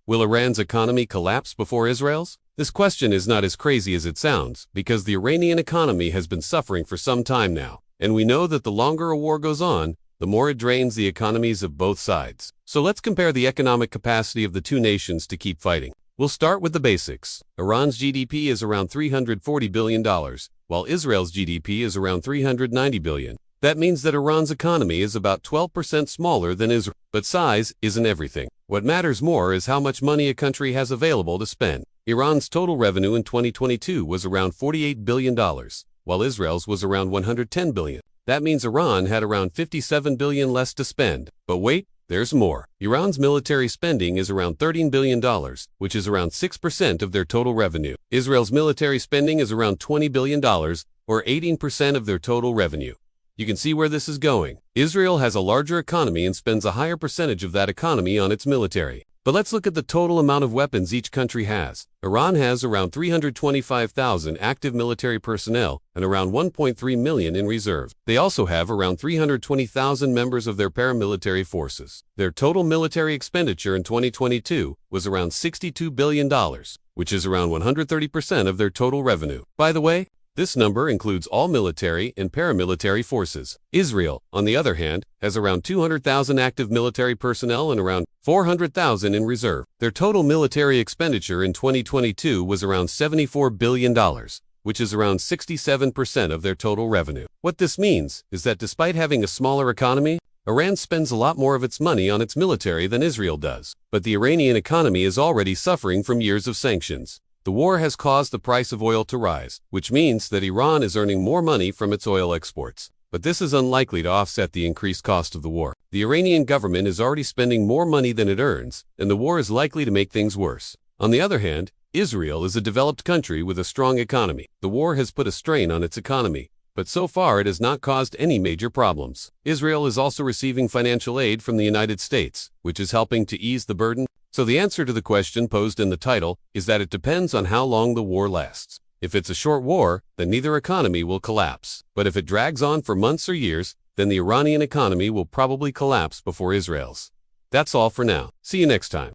Will Iran's economy collapse before Israel's? This question is not as crazy as it sounds, because the Iranian economy has been suffering for some time now, and we know that the longer a war goes on, the more it drains the economies of both sides. So let's compare the economic capacity of the two nations to keep fighting. We'll start with the basics. Iran's GDP is around $340 billion, while Israel's GDP is around $390 billion. That means that Iran's economy is about 12% smaller than Israel. But size isn't everything. What matters more is how much money a country has available to spend. Iran's total revenue in 2022 was around $48 billion, while Israel's was around $110 billion. That means Iran had around $57 billion less to spend. But wait, there's more. Iran's military spending is around $13 billion, which is around 6% of their total revenue. Israel's military spending is around $20 billion, or 18% of their total revenue. You can see where this is going. Israel has a larger economy and spends a higher percentage of that economy on its military. But let's look at the total amount of weapons each country has. Iran has around 325,000 active military personnel and around 1.3 million in reserve. They also have around 320,000 members of their paramilitary forces. Their total military expenditure in 2022 was around $62 billion, which is around 130% of their total revenue. By the way, this number includes all military and paramilitary forces. Israel, on the other hand, has around 200,000 active military personnel and around 400,000 in reserve. Their total military expenditure in 2022 was around $74 billion, which is around 67% of their total revenue. What this means is that despite having a smaller economy, Iran spends a lot more of its money on its military than Israel does. But the Iranian economy is already suffering from years of sanctions. The war has caused the price of oil to rise, which means that Iran is earning more money from its oil exports. But this is unlikely to offset the increased cost of the war. The Iranian government is already spending more money than it earns, and the war is likely to make things worse. On the other hand, Israel is a developed country with a strong economy. The war has put a strain on its economy, but so far it has not caused any major problems. Israel is also receiving financial aid from the United States, which is helping to ease the burden. So the answer to the question posed in the title is that it depends on how long the war lasts. If it's a short war, then neither economy will collapse. But if it drags on for months or years, then the Iranian economy will probably collapse before Israel's. That's all for now. See you next time.